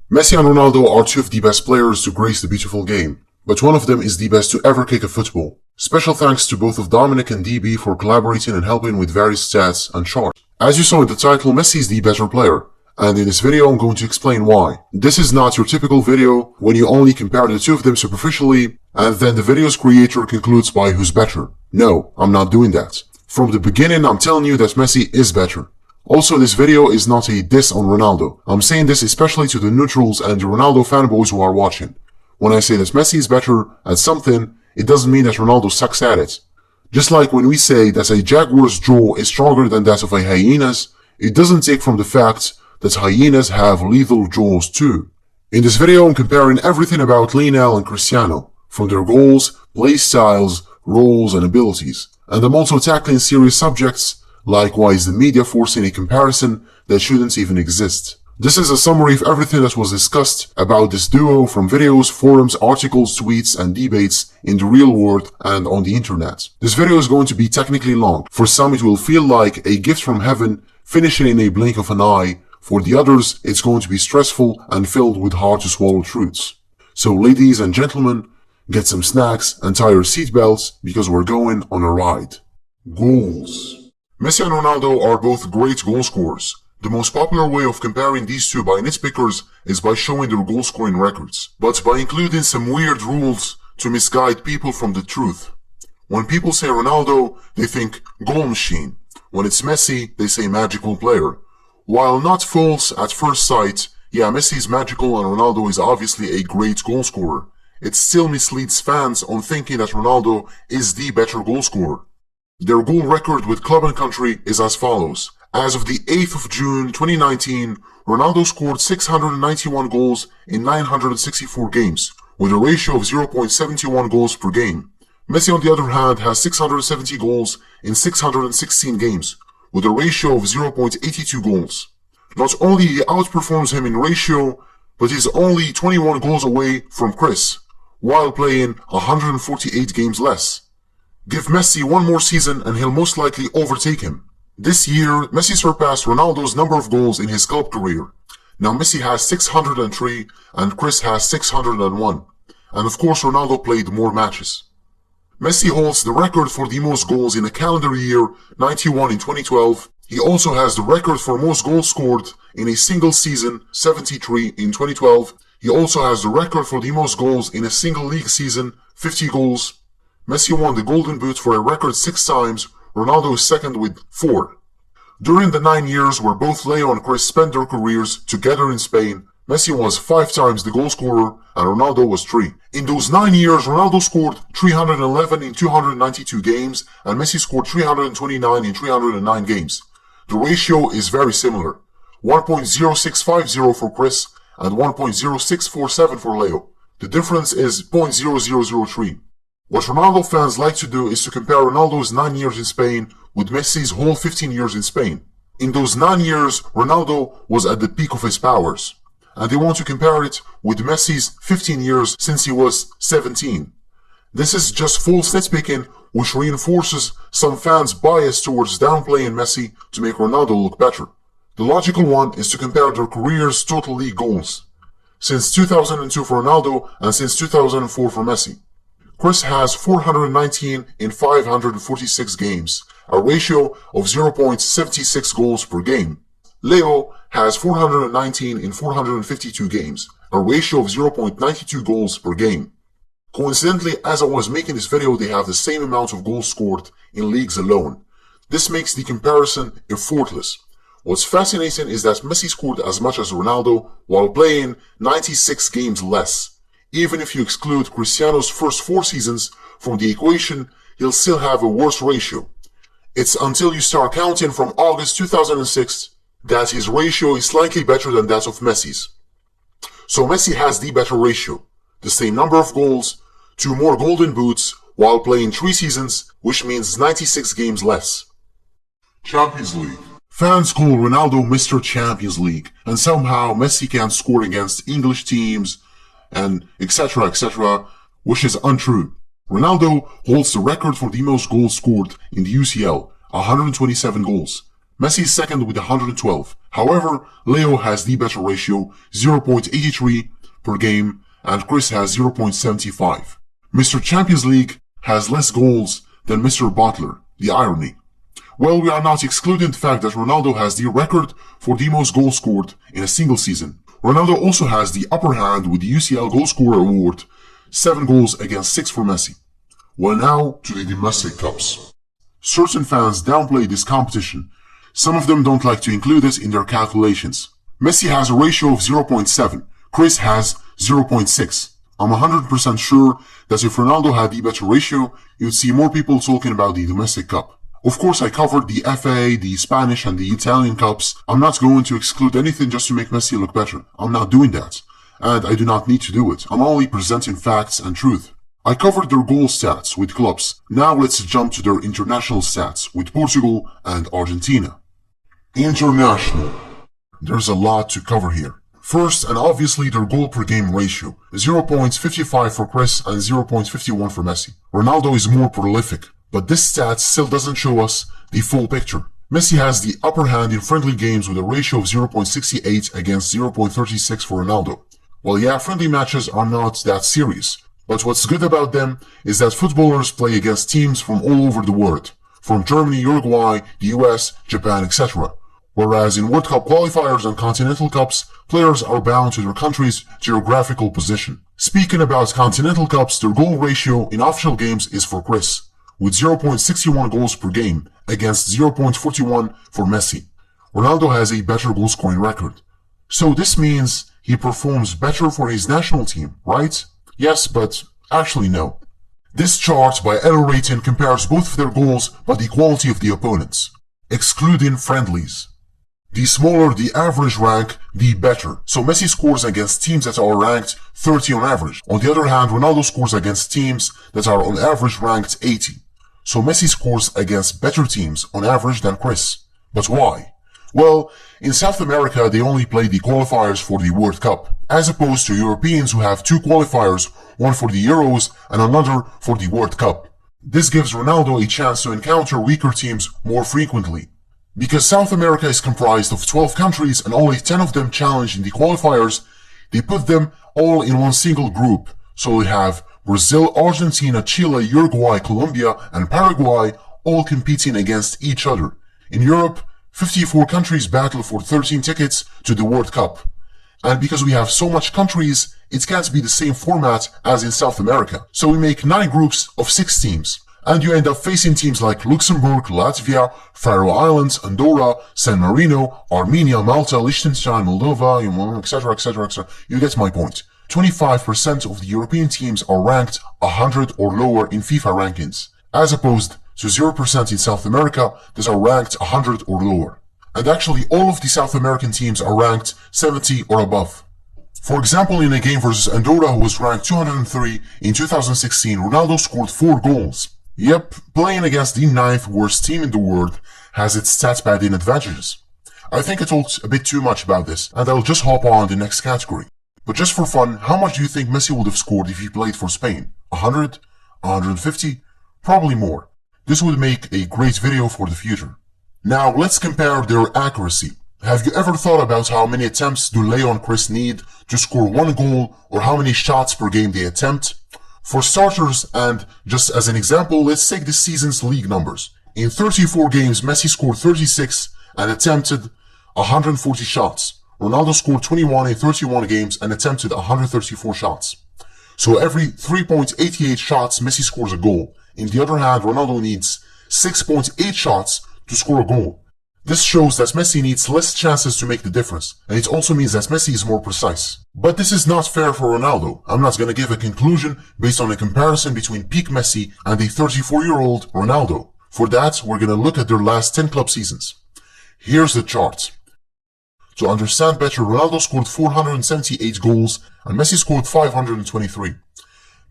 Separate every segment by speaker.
Speaker 1: Messi and Ronaldo are two of the best players to grace the beautiful game, but one of them is the best to ever kick a football. Special thanks to both of Dominic and DB for collaborating and helping with various stats and charts. As you saw in the title, Messi is the better player, and in this video I'm going to explain why. This is not your typical video when you only compare the two of them superficially, and then the video's creator concludes by who's better. No, I'm not doing that. From the beginning I'm telling you that Messi is better. Also, this video is not a diss on Ronaldo. I'm saying this especially to the neutrals and the Ronaldo fanboys who are watching. When I say that Messi is better at something, it doesn't mean that Ronaldo sucks at it. Just like when we say that a jaguar's jaw is stronger than that of a hyena's, it doesn't take from the fact that hyenas have lethal jaws too. In this video I'm comparing everything about Lionel and Cristiano, from their goals, play styles, roles and abilities. And I'm also tackling serious subjects, like why is the media forcing a comparison that shouldn't even exist. This is a summary of everything that was discussed about this duo from videos, forums, articles, tweets, and debates in the real world and on the internet. This video is going to be technically long. For some it will feel like a gift from heaven, finishing in a blink of an eye. For the others, it's going to be stressful and filled with hard to swallow truths. So ladies and gentlemen, get some snacks and tie your seatbelts because we're going on a ride. Goals. Messi and Ronaldo are both great goal scorers. The most popular way of comparing these two by nitpickers is by showing their goal scoring records, but by including some weird rules to misguide people from the truth. When people say Ronaldo, they think goal machine. When it's Messi, they say magical player. While not false at first sight, yeah, Messi is magical and Ronaldo is obviously a great goal scorer, it still misleads fans on thinking that Ronaldo is the better goal scorer. Their goal record with club and country is as follows. As of the 8th of June 2019, Ronaldo scored 691 goals in 964 games, with a ratio of 0.71 goals per game. Messi, on the other hand, has 670 goals in 616 games, with a ratio of 0.82 goals. Not only he outperforms him in ratio, but he's only 21 goals away from Chris, while playing 148 games less. Give Messi one more season and he'll most likely overtake him. This year, Messi surpassed Ronaldo's number of goals in his club career. Now Messi has 603 and Chris has 601. And of course Ronaldo played more matches. Messi holds the record for the most goals in a calendar year, 91 in 2012. He also has the record for most goals scored in a single season, 73 in 2012. He also has the record for the most goals in a single league season, 50 goals. Messi won the Golden Boot for a record 6 times, Ronaldo is second with 4. During the 9 years where both Leo and Chris spent their careers together in Spain, Messi was 5 times the goal scorer and Ronaldo was 3. In those 9 years, Ronaldo scored 311 in 292 games and Messi scored 329 in 309 games. The ratio is very similar, 1.0650 for Chris and 1.0647 for Leo. The difference is 0.0003. What Ronaldo fans like to do is to compare Ronaldo's 9 years in Spain with Messi's whole 15 years in Spain. In those 9 years, Ronaldo was at the peak of his powers, and they want to compare it with Messi's 15 years since he was 17. This is just false nitpicking, which reinforces some fans' bias towards downplaying Messi to make Ronaldo look better. The logical one is to compare their careers' total league goals, since 2002 for Ronaldo and since 2004 for Messi. Chris has 419 in 546 games, a ratio of 0.76 goals per game. Leo has 419 in 452 games, a ratio of 0.92 goals per game. Coincidentally, as I was making this video, they have the same amount of goals scored in leagues alone. This makes the comparison effortless. What's fascinating is that Messi scored as much as Ronaldo while playing 96 games less. Even if you exclude Cristiano's first 4 seasons from the equation, he'll still have a worse ratio. It's until you start counting from August 2006 that his ratio is slightly better than that of Messi's. So Messi has the better ratio, the same number of goals, 2 more Golden Boots, while playing 3 seasons, which means 96 games less. Champions League. Fans call Ronaldo Mr. Champions League, and somehow Messi can't score against English teams, and etc., which is untrue. Ronaldo holds the record for the most goals scored in the UCL, 127 goals. Messi is second with 112. However, Leo has the better ratio, 0.83 per game, and Chris has 0.75. Mr. Champions League has less goals than Mr. Butler. The irony. Well, we are not excluding the fact that Ronaldo has the record for the most goals scored in a single season. Ronaldo also has the upper hand with the UCL Goal Scorer Award, 7 goals against 6 for Messi. Well, now to the domestic cups. Certain fans downplay this competition. Some of them don't like to include it in their calculations. Messi has a ratio of 0.7. Chris has 0.6. I'm 100% sure that if Ronaldo had the better ratio, you'd see more people talking about the domestic cup. Of course, I covered the FA, the Spanish, and the Italian cups. I'm not going to exclude anything just to make Messi look better. I'm not doing that. And I do not need to do it. I'm only presenting facts and truth. I covered their goal stats with clubs. Now let's jump to their international stats with Portugal and Argentina. International. There's a lot to cover here. First, and obviously, their goal per game ratio. 0.55 for Chris and 0.51 for Messi. Ronaldo is more prolific, but this stat still doesn't show us the full picture. Messi has the upper hand in friendly games with a ratio of 0.68 against 0.36 for Ronaldo. Well, yeah, friendly matches are not that serious, but what's good about them is that footballers play against teams from all over the world, from Germany, Uruguay, the US, Japan, etc. Whereas in World Cup qualifiers and Continental Cups, players are bound to their country's geographical position. Speaking about Continental Cups, their goal ratio in official games is for Chris, with 0.61 goals per game against 0.41 for Messi. Ronaldo has a better goal scoring record. So this means he performs better for his national team, right? Yes, but actually no. This chart by error rating compares both of their goals by the quality of the opponents, excluding friendlies. The smaller the average rank, the better. So Messi scores against teams that are ranked 30 on average. On the other hand, Ronaldo scores against teams that are on average ranked 80. So Messi scores against better teams on average than Chris. But why? Well, in South America they only play the qualifiers for the World Cup, as opposed to Europeans who have 2 qualifiers, one for the Euros and another for the World Cup. This gives Ronaldo a chance to encounter weaker teams more frequently. Because South America is comprised of 12 countries and only 10 of them challenge in the qualifiers, they put them all in one single group. So we have Brazil, Argentina, Chile, Uruguay, Colombia, and Paraguay all competing against each other. In Europe, 54 countries battle for 13 tickets to the World Cup. And because we have so much countries, it can't be the same format as in South America. So we make 9 groups of 6 teams. And you end up facing teams like Luxembourg, Latvia, Faroe Islands, Andorra, San Marino, Armenia, Malta, Liechtenstein, Moldova, etc., etc., etc. You get my point. 25% of the European teams are ranked 100 or lower in FIFA rankings, as opposed to 0% in South America that are ranked 100 or lower. And actually all of the South American teams are ranked 70 or above. For example, in a game versus Andorra, who was ranked 203 in 2016, Ronaldo scored 4 goals. Yep, playing against the 9th worst team in the world has its stat padding advantages. I think I talked a bit too much about this, and I'll just hop on the next category. But just for fun, how much do you think Messi would have scored if he played for Spain? 100? 150? Probably more. This would make a great video for the future. Now let's compare their accuracy. Have you ever thought about how many attempts do Leo and Chris need to score 1 goal, or how many shots per game they attempt? For starters, and just as an example, let's take this season's league numbers. In 34 games, Messi scored 36 and attempted 140 shots. Ronaldo scored 21 in 31 games and attempted 134 shots. So every 3.88 shots, Messi scores a goal. On the other hand, Ronaldo needs 6.8 shots to score a goal. This shows that Messi needs less chances to make the difference, and it also means that Messi is more precise. But this is not fair for Ronaldo. I'm not gonna give a conclusion based on a comparison between peak Messi and a 34-year-old Ronaldo. For that, we're gonna look at their last 10 club seasons. Here's the chart. To understand better, Ronaldo scored 478 goals and Messi scored 523.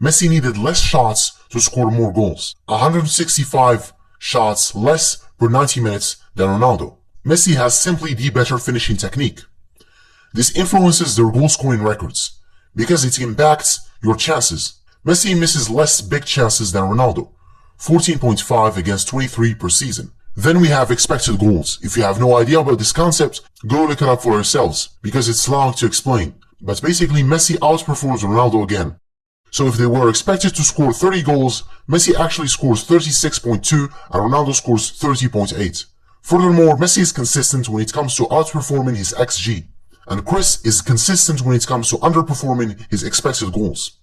Speaker 1: Messi needed less shots to score more goals. 165 shots less per 90 minutes than Ronaldo. Messi has simply the better finishing technique. This influences their goal scoring records, because it impacts your chances. Messi misses less big chances than Ronaldo, 14.5 against 23 per season. Then we have expected goals. If you have no idea about this concept, go look it up for yourselves, because it's long to explain. But basically, Messi outperforms Ronaldo again. So if they were expected to score 30 goals, Messi actually scores 36.2 and Ronaldo scores 30.8. Furthermore, Messi is consistent when it comes to outperforming his XG, and Chris is consistent when it comes to underperforming his expected goals.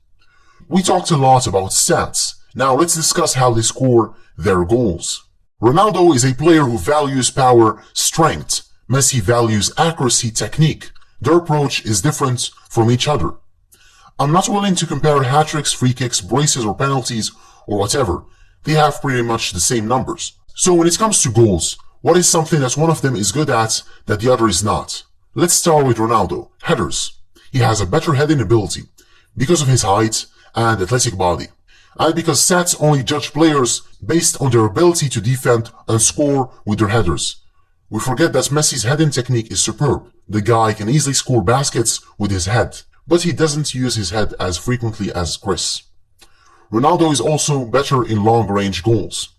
Speaker 1: We talked a lot about stats. Now let's discuss how they score their goals. Ronaldo is a player who values power, strength. Messi values accuracy, technique. Their approach is different from each other. I'm not willing to compare hat-tricks, free kicks, braces, or penalties, or whatever. They have pretty much the same numbers. So when it comes to goals, what is something that one of them is good at that the other is not? Let's start with Ronaldo. Headers. He has a better heading ability because of his height and athletic body, and because stats only judge players based on their ability to defend and score with their headers. We forget that Messi's heading technique is superb. The guy can easily score baskets with his head, but he doesn't use his head as frequently as Chris. Ronaldo is also better in long-range goals.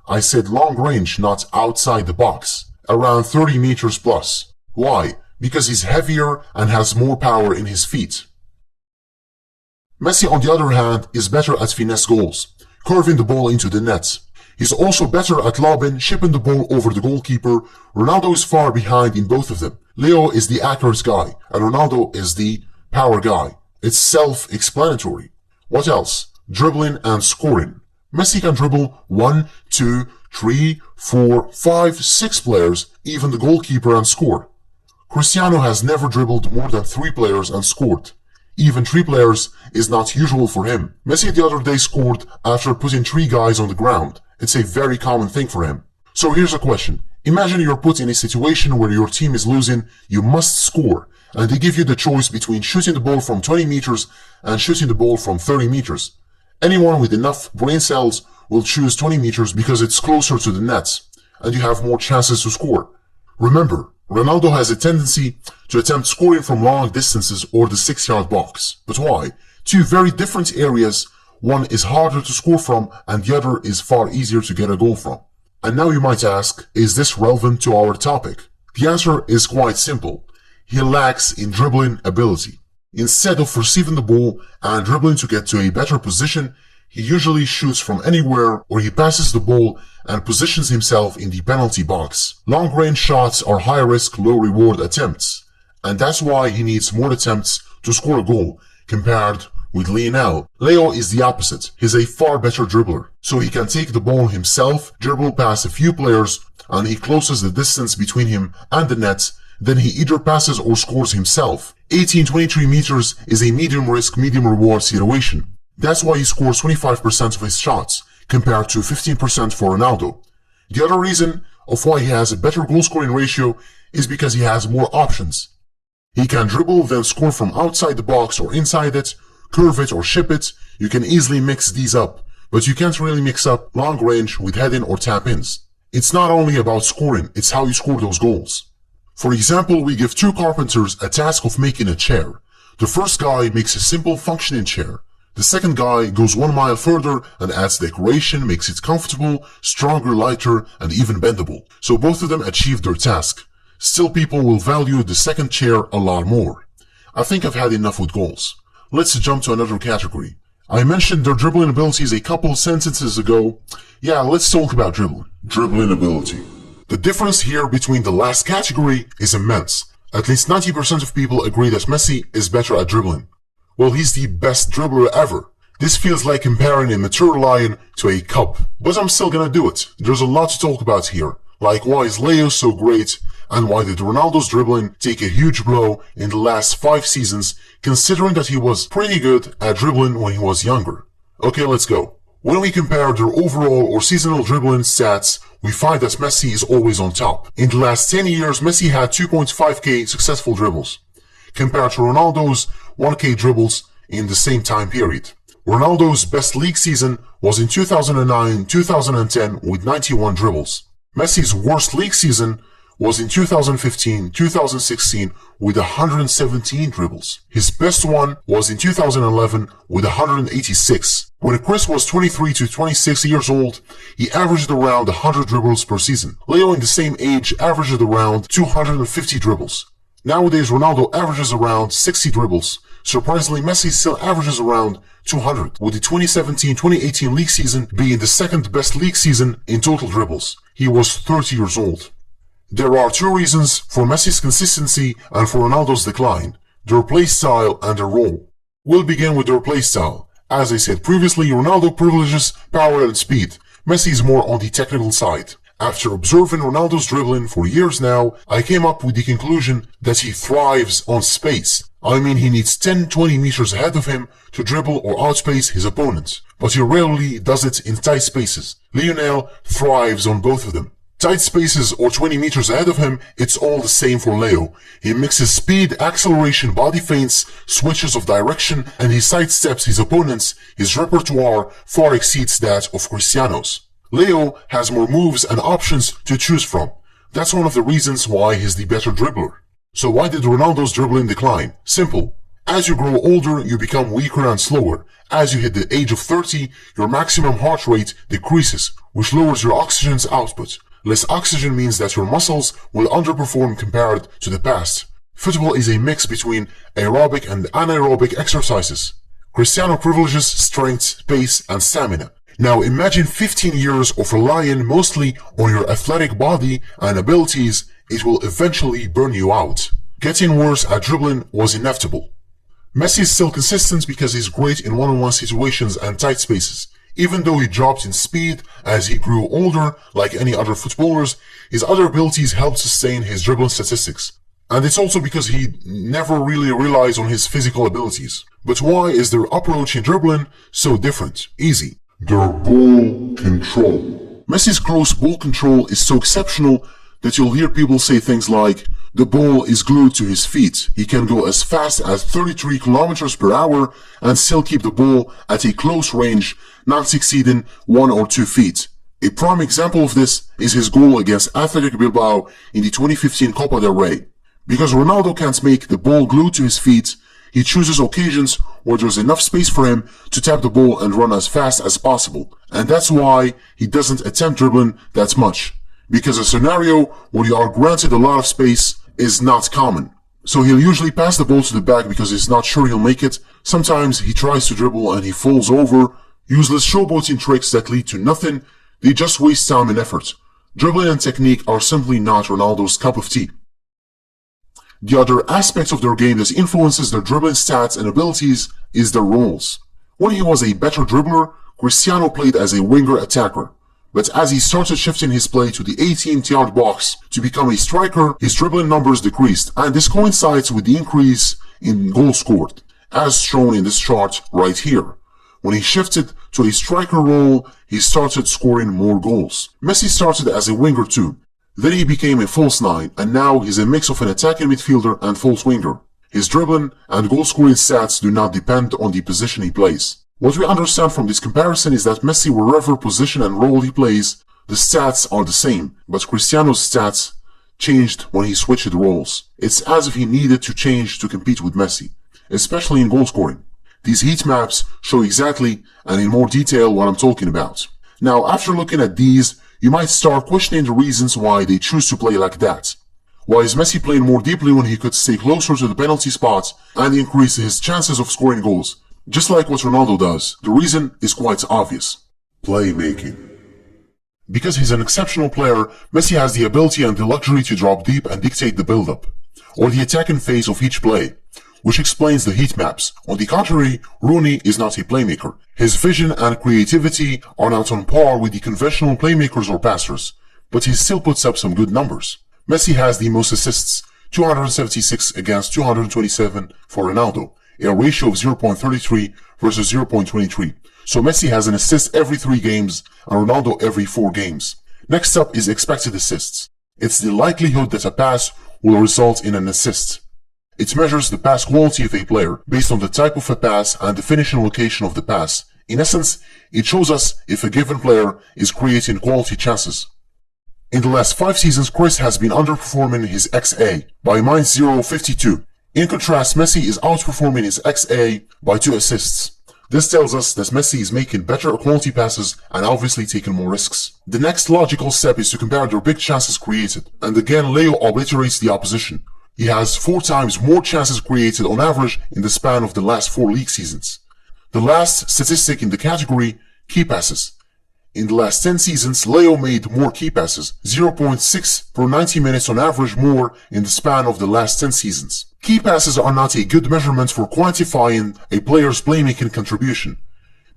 Speaker 1: I said long-range, not outside the box, around 30 meters plus. Why? Because he's heavier and has more power in his feet. Messi, on the other hand, is better at finesse goals, curving the ball into the net. He's also better at lobbing, shipping the ball over the goalkeeper. Ronaldo is far behind in both of them. Leo is the accurate guy, and Ronaldo is the power guy. It's self-explanatory. What else? Dribbling and scoring. Messi can dribble 1, 2, 3, 4, 5, 6 players, even the goalkeeper, and score. Cristiano has never dribbled more than 3 players and scored. Even 3 players is not usual for him. Messi the other day scored after putting 3 guys on the ground. It's a very common thing for him. So here's a question. Imagine you're put in a situation where your team is losing, you must score, and they give you the choice between shooting the ball from 20 meters and shooting the ball from 30 meters. Anyone with enough brain cells will choose 20 meters because it's closer to the net, and you have more chances to score. Remember, Ronaldo has a tendency to attempt scoring from long distances or the 6-yard box. But why? 2 very different areas. One is harder to score from and the other is far easier to get a goal from. And now you might ask, is this relevant to our topic? The answer is quite simple. He lacks in dribbling ability. Instead of receiving the ball and dribbling to get to a better position, he usually shoots from anywhere or he passes the ball and positions himself in the penalty box. Long-range shots are high-risk, low-reward attempts, and that's why he needs more attempts to score a goal compared with Lionel. Leo is the opposite. He's a far better dribbler, so he can take the ball himself, dribble past a few players, and he closes the distance between him and the net. Then he either passes or scores himself. 18-23 meters is a medium-risk, medium-reward situation. That's why he scores 25% of his shots, compared to 15% for Ronaldo. The other reason of why he has a better goal-scoring ratio is because he has more options. He can dribble, then score from outside the box or inside it, curve it or ship it. You can easily mix these up, but you can't really mix up long range with head-in or tap-ins. It's not only about scoring, it's how you score those goals. For example, we give 2 carpenters a task of making a chair. The first guy makes a simple functioning chair. The second guy goes 1 mile further and adds decoration, makes it comfortable, stronger, lighter, and even bendable. So both of them achieve their task. Still, people will value the second chair a lot more. I think I've had enough with goals. Let's jump to another category. I mentioned their dribbling abilities a couple sentences ago. Yeah, let's talk about dribbling. Dribbling ability. The difference here between the last category is immense. At least 90% of people agree that Messi is better at dribbling. Well, he's the best dribbler ever. This feels like comparing a mature lion to a cub. But I'm still gonna do it. There's a lot to talk about here. Like why is Leo so great, and why did Ronaldo's dribbling take a huge blow in the last 5 seasons, considering that he was pretty good at dribbling when he was younger. Okay, let's go. When we compare their overall or seasonal dribbling stats, we find that Messi is always on top. In the last 10 years, Messi had 2.5k successful dribbles, compared to Ronaldo's 1k dribbles in the same time period. Ronaldo's best league season was in 2009-2010 with 91 dribbles. Messi's worst league season was in 2015-2016 with 117 dribbles. His best one was in 2011 with 186. When Chris was 23 to 26 years old, he averaged around 100 dribbles per season. Leo in the same age averaged around 250 dribbles. Nowadays, Ronaldo averages around 60 dribbles. Surprisingly, Messi still averages around 200, with the 2017-2018 league season being the second best league season in total dribbles. He was 30 years old. There are two reasons for Messi's consistency and for Ronaldo's decline: their play style and their role. We'll begin with their play style. As I said previously, Ronaldo privileges power and speed. Messi is more on the technical side. After observing Ronaldo's dribbling for years now, I came up with the conclusion that he thrives on space. I mean, he needs 10-20 meters ahead of him to dribble or outspace his opponents, but he rarely does it in tight spaces. Lionel thrives on both of them. Tight spaces or 20 meters ahead of him, it's all the same for Leo. He mixes speed, acceleration, body feints, switches of direction, and he sidesteps his opponents. His repertoire far exceeds that of Cristiano's. Leo has more moves and options to choose from. That's one of the reasons why he's the better dribbler. So why did Ronaldo's dribbling decline? Simple. As you grow older, you become weaker and slower. As you hit the age of 30, your maximum heart rate decreases, which lowers your oxygen's output. Less oxygen means that your muscles will underperform compared to the past. Football is a mix between aerobic and anaerobic exercises. Cristiano privileges strength, pace, and stamina. Now imagine 15 years of relying mostly on your athletic body and abilities. It will eventually burn you out. Getting worse at dribbling was inevitable. Messi is still consistent because he's great in one-on-one situations and tight spaces. Even though he dropped in speed as he grew older, like any other footballers, his other abilities helped sustain his dribbling statistics. And it's also because he never really relies on his physical abilities. But why is their approach in dribbling so different? Easy. Their ball control. Messi's close ball control is so exceptional that you'll hear people say things like, the ball is glued to his feet. He can go as fast as 33 kilometers per hour and still keep the ball at a close range, not exceeding 1 or 2 feet. A prime example of this is his goal against Athletic Bilbao in the 2015 Copa del Rey. Because Ronaldo can't make the ball glued to his feet, he chooses occasions where there's enough space for him to tap the ball and run as fast as possible. And that's why he doesn't attempt dribbling that much. Because a scenario where you are granted a lot of space is not common. So he'll usually pass the ball to the back because he's not sure he'll make it. Sometimes he tries to dribble and he falls over. Useless showboating tricks that lead to nothing. They just waste time and effort. Dribbling and technique are simply not Ronaldo's cup of tea. The other aspect of their game that influences their dribbling stats and abilities is their roles. When he was a better dribbler, Cristiano played as a winger attacker. But as he started shifting his play to the 18th-yard box to become a striker, his dribbling numbers decreased, and this coincides with the increase in goals scored, as shown in this chart right here. When he shifted to a striker role, he started scoring more goals. Messi started as a winger too. Then he became a false nine, and now he's a mix of an attacking midfielder and false winger. His dribbling and goal-scoring stats do not depend on the position he plays. What we understand from this comparison is that Messi, wherever position and role he plays, the stats are the same, but Cristiano's stats changed when he switched roles. It's as if he needed to change to compete with Messi, especially in goal scoring. These heat maps show exactly and in more detail what I'm talking about. Now, after looking at these, you might start questioning the reasons why they choose to play like that. Why is Messi playing more deeply when he could stay closer to the penalty spot and increase his chances of scoring goals? Just like what Ronaldo does. The reason is quite obvious. Playmaking. Because he's an exceptional player, Messi has the ability and the luxury to drop deep and dictate the build-up, or the attacking phase of each play, which explains the heat maps. On the contrary, Rooney is not a playmaker. His vision and creativity are not on par with the conventional playmakers or passers, but he still puts up some good numbers. Messi has the most assists, 276 against 227 for Ronaldo, a ratio of 0.33 versus 0.23. So Messi has an assist every 3 games and Ronaldo every 4 games. Next up is expected assists. It's the likelihood that a pass will result in an assist. It measures the pass quality of a player based on the type of a pass and the finishing location of the pass. In essence, it shows us if a given player is creating quality chances. In the last 5 seasons, Chris has been underperforming his XA by -0.52. In contrast, Messi is outperforming his XA by 2 assists. This tells us that Messi is making better quality passes and obviously taking more risks. The next logical step is to compare their big chances created, and again Leo obliterates the opposition. He has 4 times more chances created on average in the span of the last 4 league seasons. The last statistic in the category, key passes. In the last 10 seasons, Leo made more key passes, 0.6 per 90 minutes on average more in the span of the last 10 seasons. Key passes are not a good measurement for quantifying a player's playmaking contribution,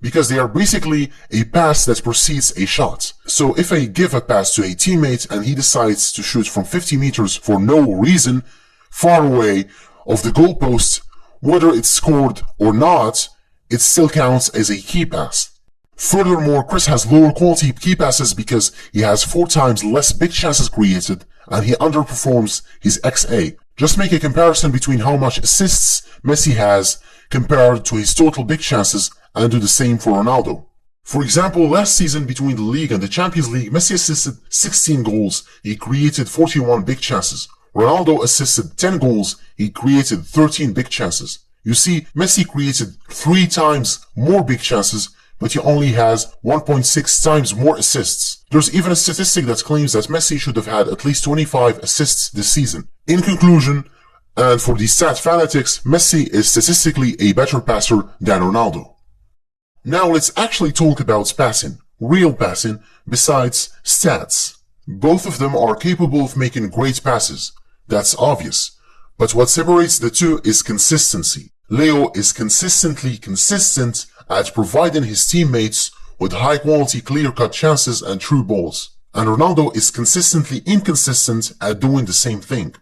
Speaker 1: because they are basically a pass that precedes a shot. So if I give a pass to a teammate and he decides to shoot from 50 meters for no reason, far away of the goalpost, whether it's scored or not, it still counts as a key pass. Furthermore, Chris has lower quality key passes because he has 4 times less big chances created and he underperforms his XA. Just make a comparison between how much assists Messi has compared to his total big chances and do the same for Ronaldo. For example, last season between the league and the Champions League, Messi assisted 16 goals, he created 41 big chances. Ronaldo assisted 10 goals, he created 13 big chances. You see, Messi created 3 times more big chances, but he only has 1.6 times more assists. There's even a statistic that claims that Messi should have had at least 25 assists this season. In conclusion, and for the stat fanatics, Messi is statistically a better passer than Ronaldo. Now let's actually talk about passing, real passing, besides stats. Both of them are capable of making great passes. That's obvious. But what separates the two is consistency. Leo is consistently consistent at providing his teammates with high-quality clear-cut chances and true balls. And Ronaldo is consistently inconsistent at doing the same thing.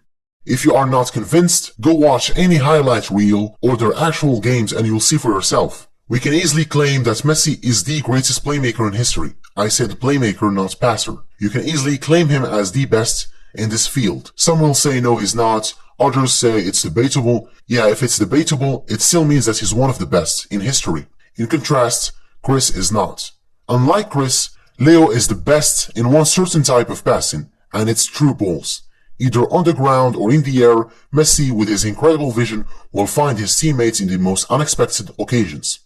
Speaker 1: If you are not convinced, go watch any highlight reel or their actual games and you'll see for yourself. We can easily claim that Messi is the greatest playmaker in history. I said playmaker, not passer. You can easily claim him as the best in this field. Some will say no, he's not. Others say it's debatable. Yeah, if it's debatable, it still means that he's one of the best in history. In contrast, Chris is not. Unlike Chris, Leo is the best in one certain type of passing, and it's true balls. Either on the ground or in the air, Messi, with his incredible vision, will find his teammates in the most unexpected occasions.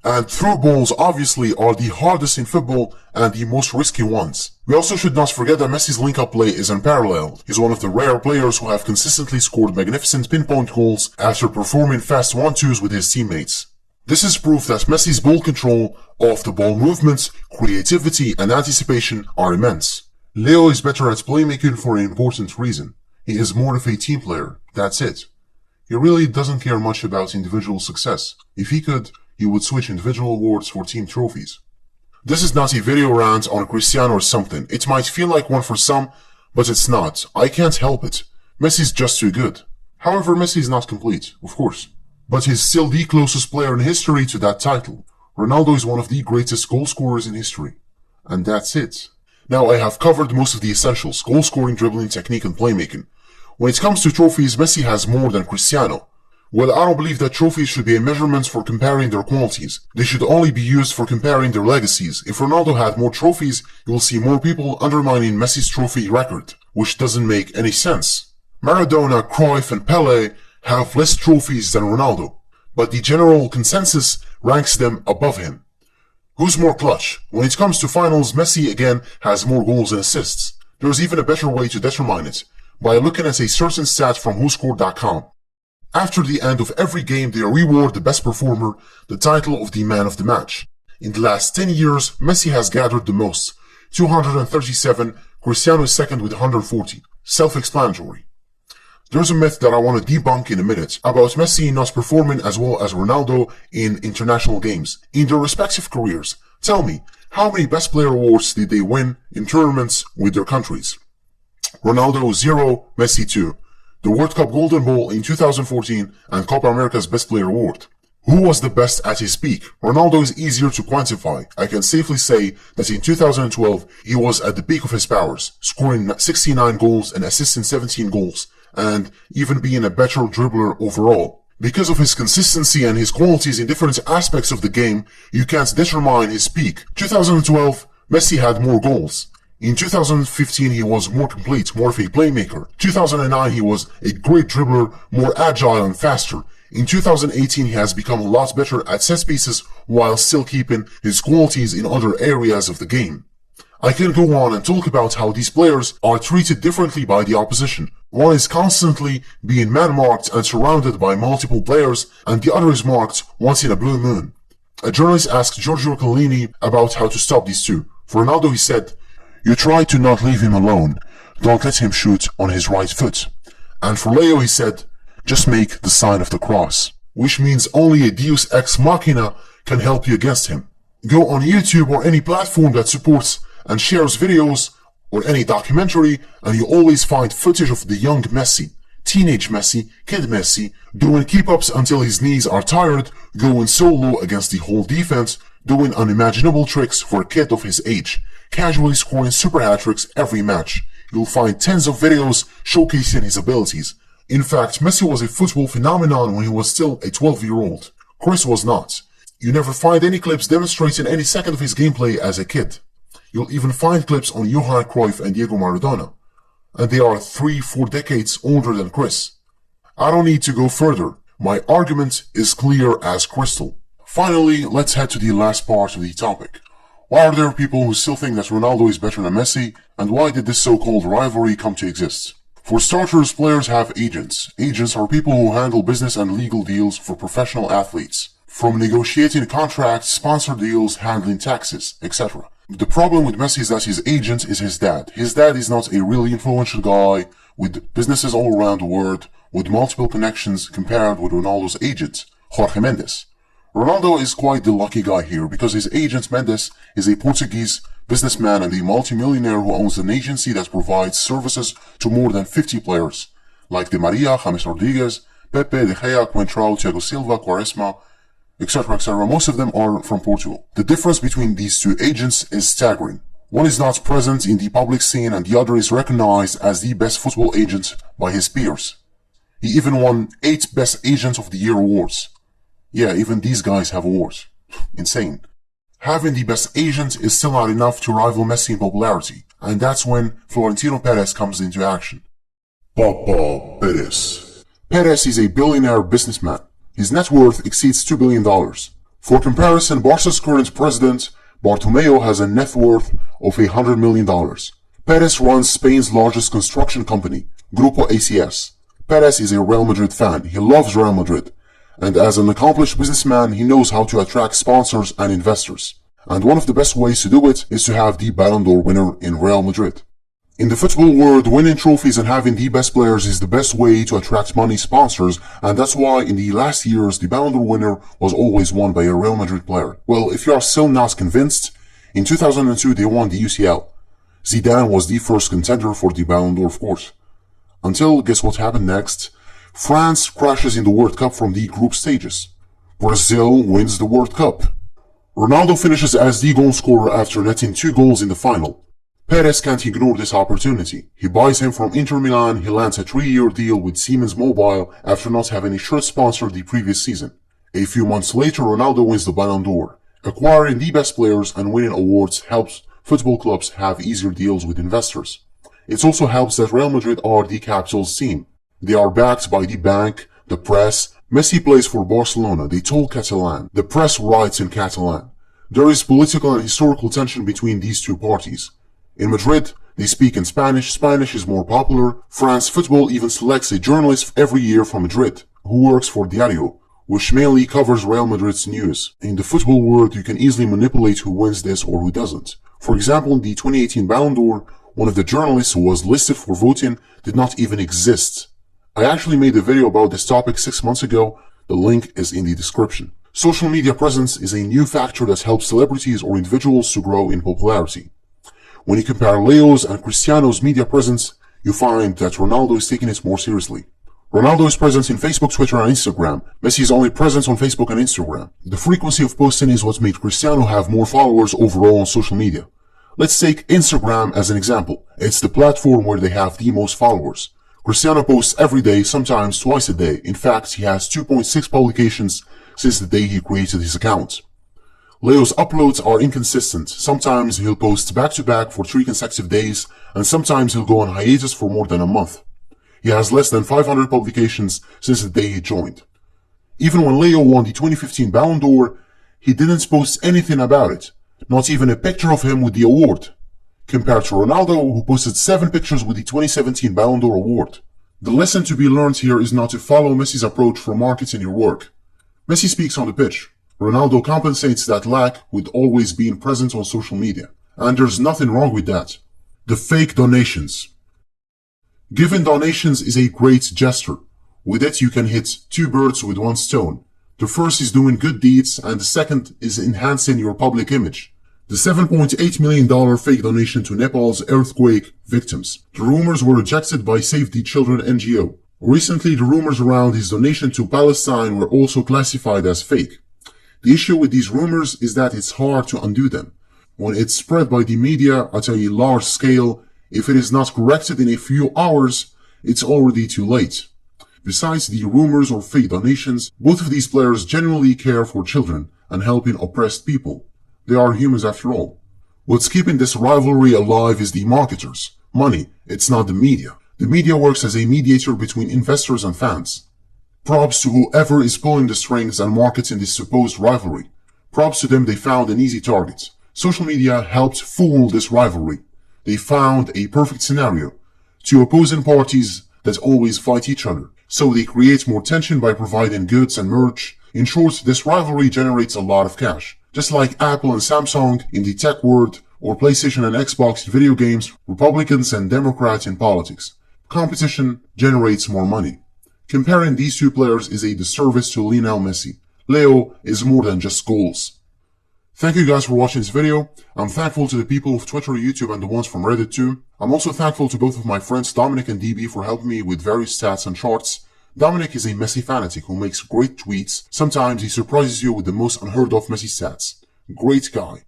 Speaker 1: And through balls obviously are the hardest in football and the most risky ones. We also should not forget that Messi's link-up play is unparalleled. He's one of the rare players who have consistently scored magnificent pinpoint goals after performing fast 1-2s with his teammates. This is proof that Messi's ball control, off-the-ball movements, creativity, and anticipation are immense. Leo is better at playmaking for an important reason. He is more of a team player. That's it. He really doesn't care much about individual success. If he could, he would switch individual awards for team trophies. This is not a video rant on Cristiano or something. It might feel like one for some, but it's not. I can't help it. Messi's just too good. However, Messi is not complete, of course. But he's still the closest player in history to that title. Ronaldo is one of the greatest goal scorers in history. And that's it. Now I have covered most of the essentials: goal scoring, dribbling, technique, and playmaking. When it comes to trophies, Messi has more than Cristiano. Well, I don't believe that trophies should be a measurement for comparing their qualities. They should only be used for comparing their legacies. If Ronaldo had more trophies, you will see more people undermining Messi's trophy record, which doesn't make any sense. Maradona, Cruyff, and Pelé have less trophies than Ronaldo, but the general consensus ranks them above him. Who's more clutch? When it comes to finals, Messi again has more goals and assists. There's even a better way to determine it, by looking at a certain stat from WhoScored.com. After the end of every game, they reward the best performer the title of the man of the match. In the last 10 years, Messi has gathered the most, 237, Cristiano is second with 140. Self-explanatory. There's a myth that I want to debunk in a minute about Messi not performing as well as Ronaldo in international games in their respective careers. Tell me, how many best player awards did they win in tournaments with their countries? Ronaldo 0, Messi 2. The World Cup Golden Ball in 2014 and Copa America's Best Player Award. Who was the best at his peak? Ronaldo is easier to quantify. I can safely say that in 2012, he was at the peak of his powers, scoring 69 goals and assisting 17 goals, and even being a better dribbler overall. Because of his consistency and his qualities in different aspects of the game, you can't determine his peak. 2012, Messi had more goals. In 2015, he was more complete, more of a playmaker. 2009, he was a great dribbler, more agile and faster. In 2018, he has become a lot better at set pieces while still keeping his qualities in other areas of the game. I can go on and talk about how these players are treated differently by the opposition. One is constantly being man-marked and surrounded by multiple players, and the other is marked once in a blue moon. A journalist asked Giorgio Chiellini about how to stop these two. For Ronaldo, he said, "You try to not leave him alone. Don't let him shoot on his right foot." And for Leo, he said, "Just make the sign of the cross," which means only a deus ex machina can help you against him. Go on YouTube or any platform that supports and shares videos or any documentary, and you always find footage of the young Messi, teenage Messi, kid Messi, doing keep-ups until his knees are tired, going solo against the whole defense, doing unimaginable tricks for a kid of his age, casually scoring super hat-tricks every match. You'll find tens of videos showcasing his abilities. In fact, Messi was a football phenomenon when he was still a 12-year-old. Chris was not. You never find any clips demonstrating any second of his gameplay as a kid. You'll even find clips on Johan Cruyff and Diego Maradona, and they are 3-4 decades older than Chris. I don't need to go further. My argument is clear as crystal. Finally, let's head to the last part of the topic. Why are there people who still think that Ronaldo is better than Messi, and why did this so-called rivalry come to exist? For starters, players have agents. Agents are people who handle business and legal deals for professional athletes, from negotiating contracts, sponsor deals, handling taxes, etc. The problem with Messi is that his agent is his dad. His dad is not a really influential guy with businesses all around the world, with multiple connections compared with Ronaldo's agent, Jorge Mendes. Ronaldo is quite the lucky guy here because his agent Mendes is a Portuguese businessman and a multimillionaire who owns an agency that provides services to more than 50 players, like Di Maria, James Rodriguez, Pepe, De Gea, Coentrão, Thiago Silva, Quaresma, etc., etc. Most of them are from Portugal. The difference between these two agents is staggering. One is not present in the public scene and the other is recognized as the best football agent by his peers. He even won 8 Best Agent of the Year awards. Yeah, even these guys have awards. Insane. Having the best agent is still not enough to rival Messi in popularity, and that's when Florentino Perez comes into action. Papa Perez. Perez is a billionaire businessman. His net worth exceeds $2 billion. For comparison, Barca's current president, Bartomeu, has a net worth of $100 million. Perez runs Spain's largest construction company, Grupo ACS. Perez is a Real Madrid fan. He loves Real Madrid. And as an accomplished businessman, he knows how to attract sponsors and investors. And one of the best ways to do it is to have the Ballon d'Or winner in Real Madrid. In the football world, winning trophies and having the best players is the best way to attract money sponsors, and that's why in the last years, the Ballon d'Or winner was always won by a Real Madrid player. Well, if you are still not convinced, in 2002 they won the UCL. Zidane was the first contender for the Ballon d'Or, of course. Until, guess what happened next? France crashes in the World Cup from the group stages. Brazil wins the World Cup. Ronaldo finishes as the goal scorer after netting 2 goals in the final. Perez can't ignore this opportunity. He buys him from Inter Milan. He lands a 3-year deal with Siemens Mobile after not having a shirt sponsor the previous season. A few months later, Ronaldo wins the Ballon d'Or. Acquiring the best players and winning awards helps football clubs have easier deals with investors. It also helps that Real Madrid are the capital's team. They are backed by the bank, the press. Messi plays for Barcelona. They talk Catalan. The press writes in Catalan. There is political and historical tension between these two parties. In Madrid, they speak in Spanish. Spanish is more popular. France Football even selects a journalist every year from Madrid, who works for Diario, which mainly covers Real Madrid's news. In the football world, you can easily manipulate who wins this or who doesn't. For example, in the 2018 Ballon d'Or, one of the journalists who was listed for voting did not even exist. I actually made a video about this topic 6 months ago. The link is in the description. Social media presence is a new factor that helps celebrities or individuals to grow in popularity. When you compare Leo's and Cristiano's media presence, you find that Ronaldo is taking it more seriously. Ronaldo is present in Facebook, Twitter, and Instagram. Messi is only present on Facebook and Instagram. The frequency of posting is what made Cristiano have more followers overall on social media. Let's take Instagram as an example. It's the platform where they have the most followers. Cristiano posts every day, sometimes twice a day. In fact, he has 2.6 publications since the day he created his account. Leo's uploads are inconsistent. Sometimes he'll post back-to-back for 3 consecutive days, and sometimes he'll go on hiatus for more than a month. He has less than 500 publications since the day he joined. Even when Leo won the 2015 Ballon d'Or, he didn't post anything about it, not even a picture of him with the award, compared to Ronaldo, who posted 7 pictures with the 2017 Ballon d'Or award. The lesson to be learned here is not to follow Messi's approach for marketing your work. Messi speaks on the pitch. Ronaldo compensates that lack with always being present on social media. And there's nothing wrong with that. The fake donations. Giving donations is a great gesture. With it you can hit 2 birds with 1 stone. The first is doing good deeds, and the second is enhancing your public image. The $7.8 million fake donation to Nepal's earthquake victims. The rumors were rejected by Save the Children NGO. Recently, the rumors around his donation to Palestine were also classified as fake. The issue with these rumors is that it's hard to undo them. When it's spread by the media at a large scale, if it is not corrected in a few hours, it's already too late. Besides the rumors or fake donations, both of these players genuinely care for children and helping oppressed people. They are humans after all. What's keeping this rivalry alive is the marketers. Money, it's not the media. The media works as a mediator between investors and fans. Props to whoever is pulling the strings and marketing this supposed rivalry. Props to them, they found an easy target. Social media helped fuel this rivalry. They found a perfect scenario. 2 opposing parties that always fight each other. So they create more tension by providing goods and merch. In short, this rivalry generates a lot of cash. Just like Apple and Samsung in the tech world, or PlayStation and Xbox in video games, Republicans and Democrats in politics. Competition generates more money. Comparing these 2 players is a disservice to Lionel Messi. Leo is more than just goals. Thank you guys for watching this video. I'm thankful to the people of Twitter, YouTube, and the ones from Reddit too. I'm also thankful to both of my friends Dominic and DB for helping me with various stats and charts. Dominic is a Messi fanatic who makes great tweets. Sometimes he surprises you with the most unheard of Messi stats. Great guy.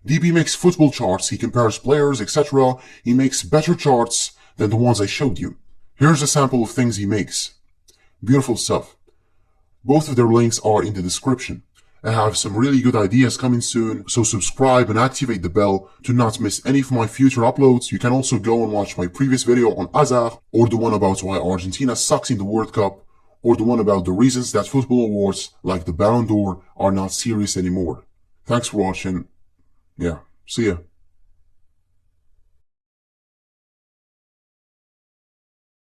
Speaker 1: DB makes football charts, he compares players, etc. He makes better charts than the ones I showed you. Here's a sample of things he makes. Beautiful stuff. Both of their links are in the description. I have some really good ideas coming soon, so subscribe and activate the bell to not miss any of my future uploads. You can also go and watch my previous video on Hazard, or the one about why Argentina sucks in the World Cup, or the one about the reasons that football awards like the Ballon d'Or are not serious anymore. Thanks for watching. Yeah, see ya.